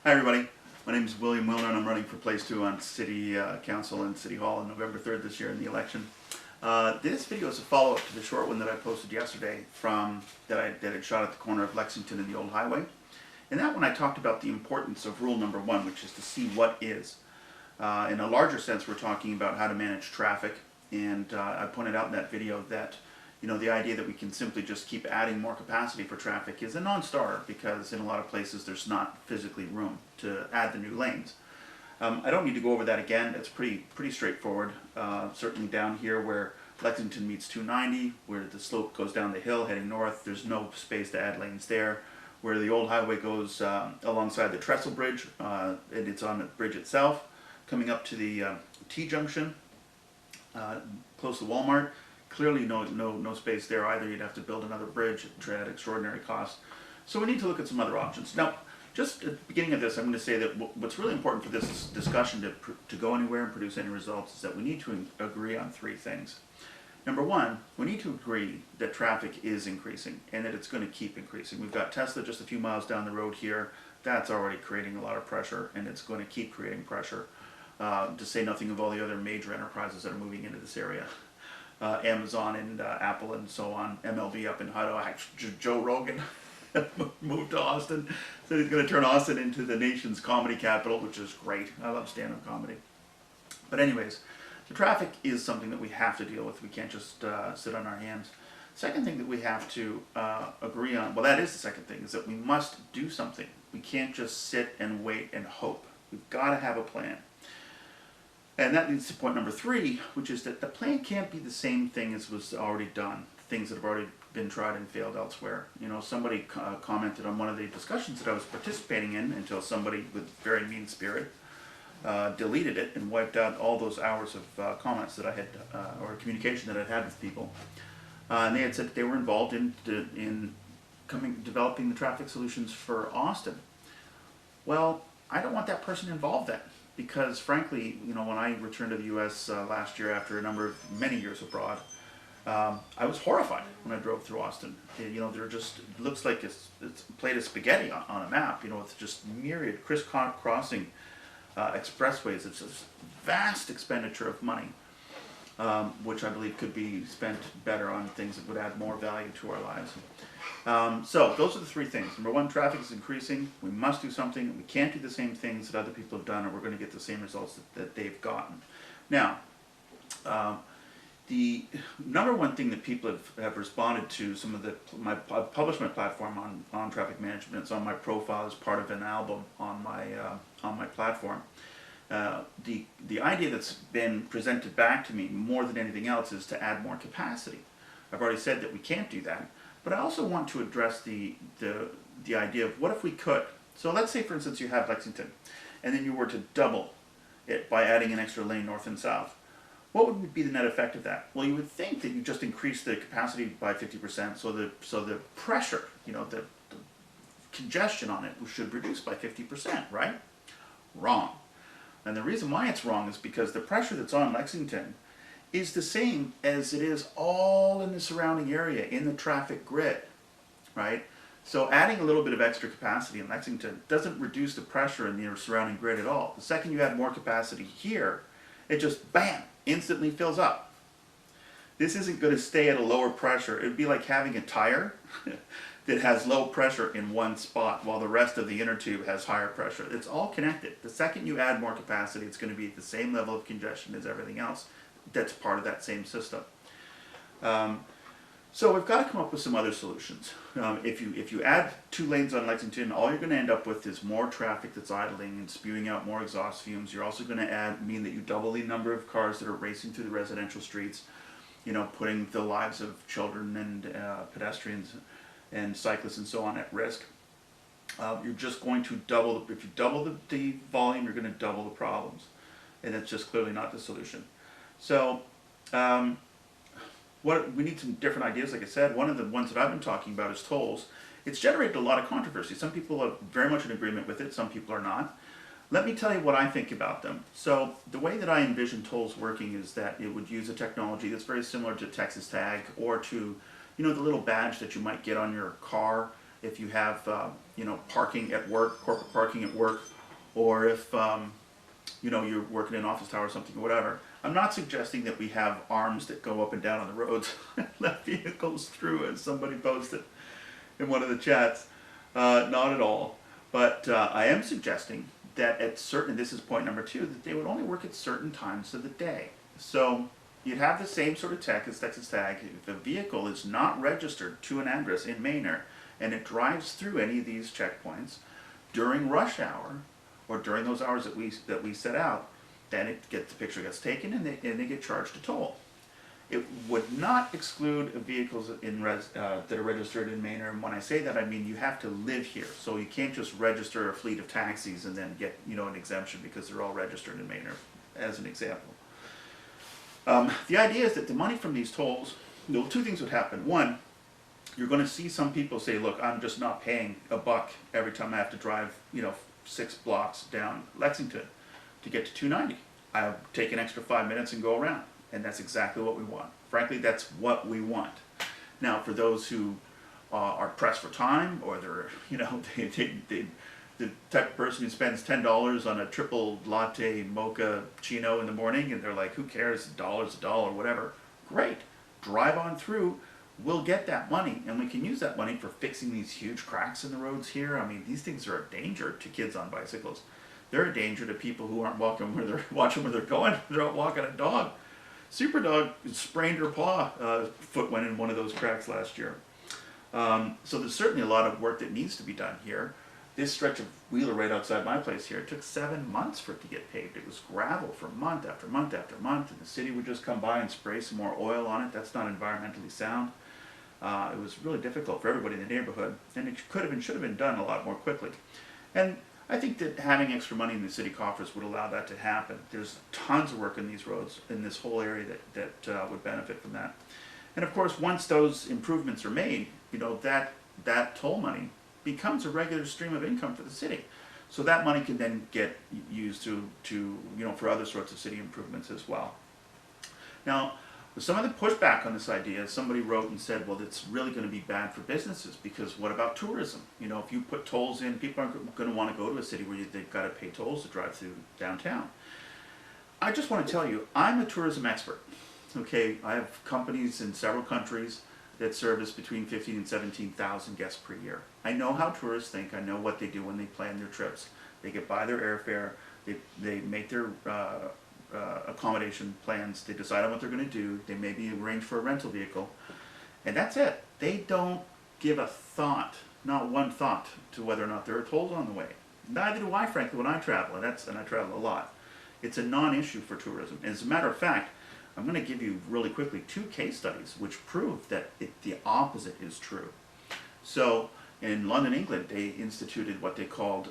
Hi everybody, my name is William Wilner and I'm running for place 2 on City Council and City Hall on November 3rd this year in the election. This video is a follow-up to the short one that I posted yesterday that I had shot at the corner of Lexington and the Old Highway. In that one I talked about the importance of rule number 1, which is to see what is. In a larger sense we're talking about how to manage traffic, and I pointed out in that video that the idea that we can simply just keep adding more capacity for traffic is a non-starter, because in a lot of places there's not physically room to add the new lanes. I don't need to go over that again. It's pretty straightforward. Certainly down here where Lexington meets 290, where the slope goes down the hill heading north, there's no space to add lanes there. Where the old highway goes alongside the trestle bridge, and it's on the bridge itself, coming up to the T-junction, close to Walmart. Clearly no space there either. You'd have to build another bridge at extraordinary cost. So we need to look at some other options. Now, just at the beginning of this, I'm going to say that what's really important for this discussion to go anywhere and produce any results is that we need to agree on 3 things. Number 1, we need to agree that traffic is increasing and that it's going to keep increasing. We've got Tesla just a few miles down the road here. That's already creating a lot of pressure, and it's going to keep creating pressure, to say nothing of all the other major enterprises that are moving into this area. Amazon and Apple and so on, MLB up in Hutto. Joe Rogan moved to Austin, said he's going to turn Austin into the nation's comedy capital, which is great. I love stand-up comedy. But anyways, the traffic is something that we have to deal with. We can't just sit on our hands. Second thing that we have to agree on, well, that is the second thing, is that we must do something. We can't just sit and wait and hope. We've got to have a plan. And that leads to point number 3, which is that the plan can't be the same thing as was already done, things that have already been tried and failed elsewhere. Somebody commented on one of the discussions that I was participating in, until somebody with very mean spirit deleted it and wiped out all those hours of comments that I had, or communication that I'd had with people. And they had said that they were involved in developing the traffic solutions for Austin. Well, I don't want that person involved then. Because frankly, when I returned to the U.S. Last year after many years abroad, I was horrified when I drove through Austin. It looks like it's a plate of spaghetti on a map. With just myriad crisscrossing expressways. It's a vast expenditure of money, which I believe could be spent better on things that would add more value to our lives. So those are the 3 things. Number 1, traffic is increasing. We must do something. We can't do the same things that other people have done, or we're going to get the same results that they've gotten. Now, the number 1 thing that people have responded to, I've published my platform on traffic management. It's on my profile as part of an album on my platform. The idea that's been presented back to me more than anything else is to add more capacity. I've already said that we can't do that. But I also want to address the idea of what if we could. So let's say, for instance, you have Lexington, and then you were to double it by adding an extra lane north and south. What would be the net effect of that? Well, you would think that you just increase the capacity by 50%, so the pressure, the congestion on it should reduce by 50%, right? Wrong. And the reason why it's wrong is because the pressure that's on Lexington is the same as it is all in the surrounding area, in the traffic grid, right? So adding a little bit of extra capacity in Lexington doesn't reduce the pressure in the surrounding grid at all. The second you add more capacity here, it just, bam, instantly fills up. This isn't going to stay at a lower pressure. It would be like having a tire that has low pressure in one spot while the rest of the inner tube has higher pressure. It's all connected. The second you add more capacity, it's going to be at the same level of congestion as everything else that's part of that same system. So we've got to come up with some other solutions. If you add 2 lanes on Lexington, all you're going to end up with is more traffic that's idling and spewing out more exhaust fumes. You're also going to mean that you double the number of cars that are racing through the residential streets, putting the lives of children and pedestrians and cyclists and so on at risk. You're just going to if you double the volume, you're going to double the problems. And that's just clearly not the solution. So we need some different ideas, like I said. One of the ones that I've been talking about is tolls. It's generated a lot of controversy. Some people are very much in agreement with it, some people are not. Let me tell you what I think about them. So the way that I envision tolls working is that it would use a technology that's very similar to Texas Tag, or to the little badge that you might get on your car if you have parking at work, corporate parking at work, or if you're working in an office tower or something or whatever. I'm not suggesting that we have arms that go up and down on the roads and let vehicles through, as somebody posted in one of the chats. Not at all. But I am suggesting that at certain, this is point number 2, that they would only work at certain times of the day. So you'd have the same sort of tech as Texas Tag. If a vehicle is not registered to an address in Manor and it drives through any of these checkpoints during rush hour or during those hours that we set out, then the picture gets taken and they get charged a toll. It would not exclude vehicles that are registered in Manor. And when I say that, I mean you have to live here. So you can't just register a fleet of taxis and then get an exemption because they're all registered in Manor, as an example. The idea is that the money from these tolls, 2 things would happen. One, you're going to see some people say, look, I'm just not paying $1 every time I have to drive 6 blocks down Lexington to get to 290. I'll take an extra 5 minutes and go around. And that's exactly what we want. Frankly, that's what we want. Now, for those who are pressed for time, or they're, the type of person who spends $10 on a triple latte mocha chino in the morning, and they're like, who cares, $1's a dollar, whatever. Great. Drive on through. We'll get that money, and we can use that money for fixing these huge cracks in the roads here. I mean, these things are a danger to kids on bicycles. They're a danger to people who aren't watching where they're going. They're out walking a dog. Superdog sprained her paw, foot went in one of those cracks last year. So there's certainly a lot of work that needs to be done here. This stretch of Wheeler right outside my place here, it took 7 months for it to get paved. It was gravel for month after month after month, and the city would just come by and spray some more oil on it. That's not environmentally sound. It was really difficult for everybody in the neighborhood, and it could have and should have been done a lot more quickly. And I think that having extra money in the city coffers would allow that to happen. There's tons of work in these roads, in this whole area that would benefit from that. And of course, once those improvements are made, that toll money becomes a regular stream of income for the city. So that money can then get used for other sorts of city improvements as well. Now, with some of the pushback on this idea, somebody wrote and said, well, it's really going to be bad for businesses, because what about tourism? If you put tolls in, people aren't going to want to go to a city where they've got to pay tolls to drive through downtown. I just want to tell you, I'm a tourism expert. Okay, I have companies in several countries that service between 15 and 17,000 guests per year. I know how tourists think. I know what they do when they plan their trips. They get by their airfare, they make their accommodation plans, they decide on what they're going to do, they maybe arrange for a rental vehicle, and that's it. They don't give a thought, not one thought, to whether or not there are tolls on the way. Neither do I, frankly, when I travel, and I travel a lot. It's a non-issue for tourism. And as a matter of fact, I'm going to give you really quickly 2 case studies which prove that the opposite is true. So in London, England, they instituted what they called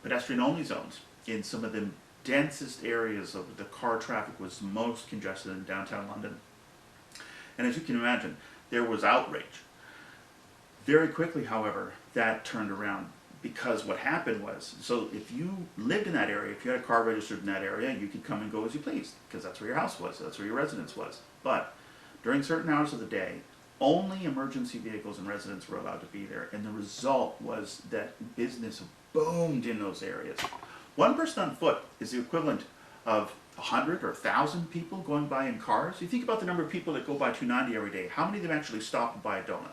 pedestrian-only zones in some of the densest areas of the car traffic was most congested in downtown London. And as you can imagine, there was outrage. Very quickly, however, that turned around, because what happened was, so if you lived in that area, if you had a car registered in that area, you could come and go as you pleased, because that's where your house was, that's where your residence was. But during certain hours of the day, only emergency vehicles and residents were allowed to be there, and the result was that business boomed in those areas. One person on foot is the equivalent of 100 or 1,000 people going by in cars. You think about the number of people that go by 290 every day. How many of them actually stop and buy a donut?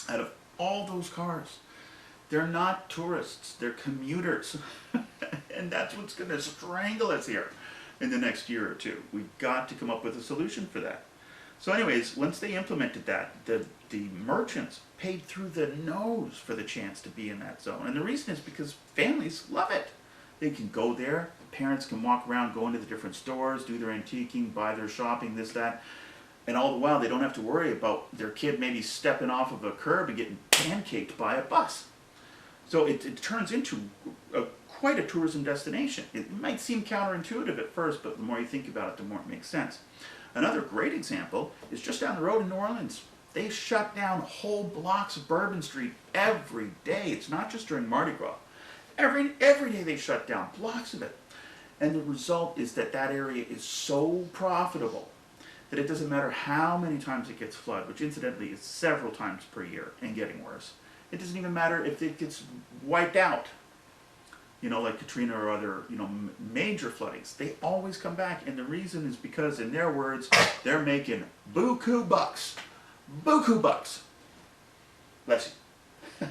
Out of all those cars, they're not tourists, they're commuters. And that's what's going to strangle us here in the next year or 2. We've got to come up with a solution for that. So anyways, once they implemented that, the merchants paid through the nose for the chance to be in that zone. And the reason is because families love it. They can go there, parents can walk around, go into the different stores, do their antiquing, buy their shopping, this, that. And all the while, they don't have to worry about their kid maybe stepping off of a curb and getting pancaked by a bus. So it turns into quite a tourism destination. It might seem counterintuitive at first, but the more you think about it, the more it makes sense. Another great example is just down the road in New Orleans. They shut down whole blocks of Bourbon Street every day. It's not just during Mardi Gras. Every day they shut down blocks of it. And the result is that area is so profitable that it doesn't matter how many times it gets flooded, which incidentally is several times per year and getting worse. It doesn't even matter if it gets wiped out, you know, like Katrina or other, you know, major floodings. They always come back, and the reason is because, in their words, they're making buku bucks. Buku bucks. Bless you.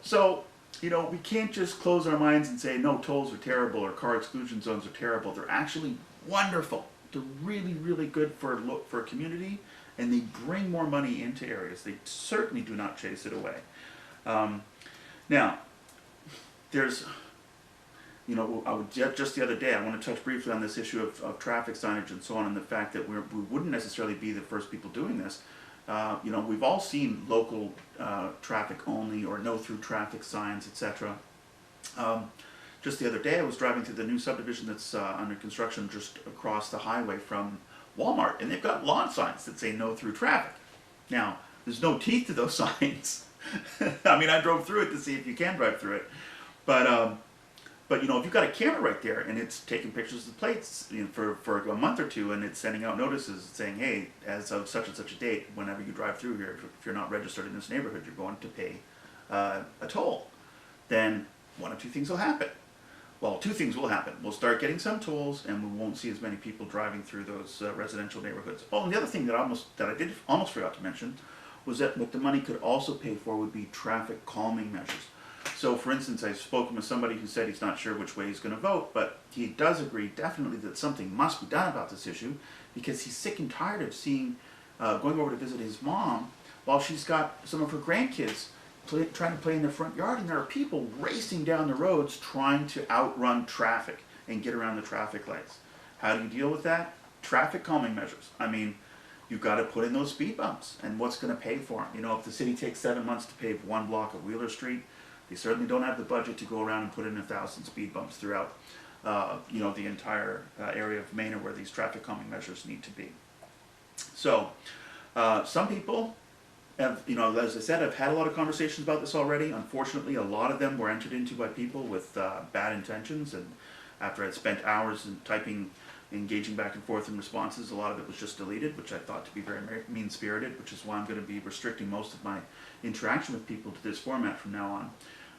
So, you know, we can't just close our minds and say, no, tolls are terrible or car exclusion zones are terrible. They're actually wonderful. They're really, really good for a community, and they bring more money into areas. They certainly do not chase it away. Now, there's, you know, just the other day, I want to touch briefly on this issue of traffic signage and so on, and the fact that we wouldn't necessarily be the first people doing this. You know, we've all seen local traffic only or no through traffic signs, etc. Just the other day, I was driving through the new subdivision that's under construction just across the highway from Walmart, and they've got lawn signs that say no through traffic. Now, there's no teeth to those signs. I mean, I drove through it to see if you can drive through it, but you know, if you've got a camera right there and it's taking pictures of the plates, you know, for a month or two, and it's sending out notices saying, hey, as of such and such a date, whenever you drive through here, if you're not registered in this neighborhood, you're going to pay a toll. Then one of two things will happen. Well, two things will happen. We'll start getting some tolls, and we won't see as many people driving through those residential neighborhoods. Oh, and the other thing that I did almost forgot to mention was that what the money could also pay for would be traffic calming measures. So, for instance, I've spoken with somebody who said he's not sure which way he's going to vote, but he does agree definitely that something must be done about this issue, because he's sick and tired of seeing, going over to visit his mom while she's got some of her grandkids trying to play in their front yard, and there are people racing down the roads trying to outrun traffic and get around the traffic lights. How do you deal with that? Traffic calming measures. I mean, you've got to put in those speed bumps, and what's going to pay for them? You know, if the city takes 7 months to pave one block of Wheeler Street, they certainly don't have the budget to go around and put in 1,000 speed bumps throughout, you know, the entire area of Manor where these traffic calming measures need to be. So, some people have, you know, as I said, I've had a lot of conversations about this already. Unfortunately, a lot of them were entered into by people with bad intentions, and after I'd spent hours in typing, engaging back and forth in responses, a lot of it was just deleted, which I thought to be very mean-spirited, which is why I'm going to be restricting most of my interaction with people to this format from now on.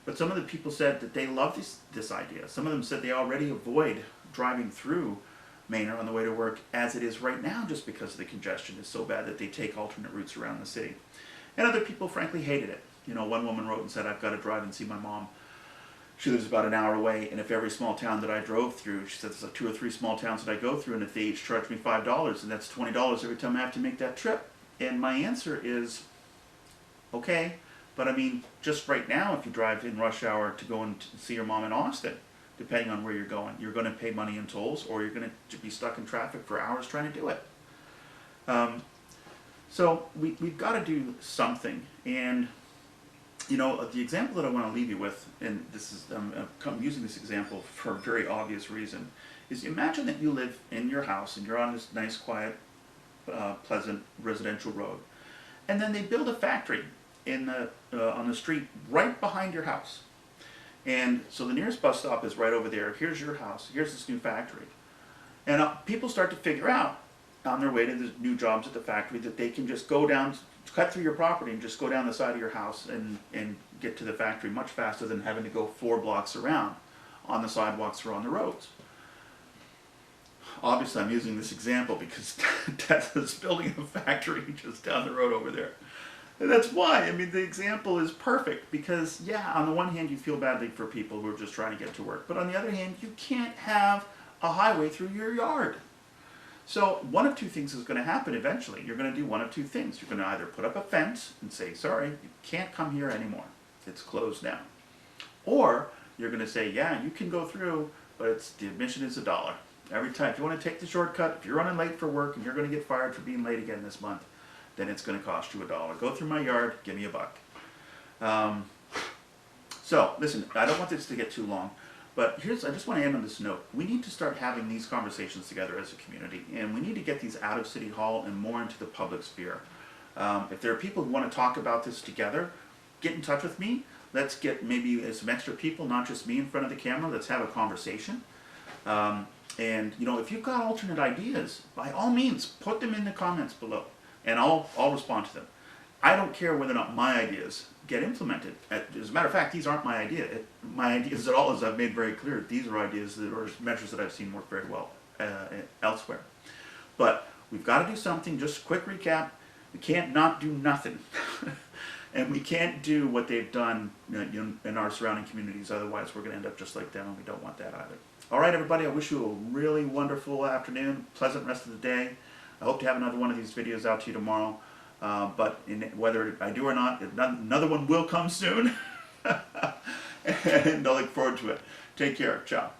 But some of the people said that they love this idea. Some of them said they already avoid driving through Manor on the way to work as it is right now, just because the congestion is so bad that they take alternate routes around the city. And other people frankly hated it. You know, one woman wrote and said, I've got to drive and see my mom. She lives about an hour away, and if every small town that I drove through, she said there's like 2 or 3 small towns that I go through, and if they each charge me $5, and that's $20 every time I have to make that trip. And my answer is, okay, but I mean, just right now, if you drive in rush hour to go and see your mom in Austin, depending on where you're going to pay money in tolls, or you're going to be stuck in traffic for hours trying to do it. So we've got to do something. And, you know, the example that I want to leave you with, and this is, I'm using this example for a very obvious reason, is imagine that you live in your house and you're on this nice, quiet, pleasant residential road, and then they build a factory on the street right behind your house. And so the nearest bus stop is right over there. Here's your house. Here's this new factory. And people start to figure out on their way to the new jobs at the factory that they can just go down, cut through your property and just go down the side of your house and get to the factory much faster than having to go 4 blocks around on the sidewalks or on the roads. Obviously, I'm using this example because Tesla is building a factory just down the road over there. And that's why, I mean, the example is perfect because, yeah, on the one hand, you feel badly for people who are just trying to get to work. But on the other hand, you can't have a highway through your yard. So one of 2 things is going to happen eventually. You're going to do one of 2 things. You're going to either put up a fence and say, sorry, you can't come here anymore. It's closed now. Or you're going to say, yeah, you can go through, but the admission is $1. Every time, if you want to take the shortcut, if you're running late for work and you're going to get fired for being late again this month, then it's going to cost you $1. Go through my yard, give me $1. So, listen, I don't want this to get too long, but I just want to end on this note. We need to start having these conversations together as a community, and we need to get these out of City Hall and more into the public sphere. If there are people who want to talk about this together, get in touch with me. Let's get maybe some extra people, not just me in front of the camera. Let's have a conversation. And, you know, if you've got alternate ideas, by all means, put them in the comments below, and I'll respond to them. I don't care whether or not my ideas get implemented. As a matter of fact, these aren't my my ideas at all, as I've made very clear. These are ideas that are measures that I've seen work very well elsewhere. But we've got to do something. Just a quick recap. We can't not do nothing. And we can't do what they've done in our surrounding communities. Otherwise, we're going to end up just like them, and we don't want that either. All right, everybody, I wish you a really wonderful afternoon, pleasant rest of the day. I hope to have another one of these videos out to you tomorrow. But whether I do or not, another one will come soon. And I look forward to it. Take care. Ciao.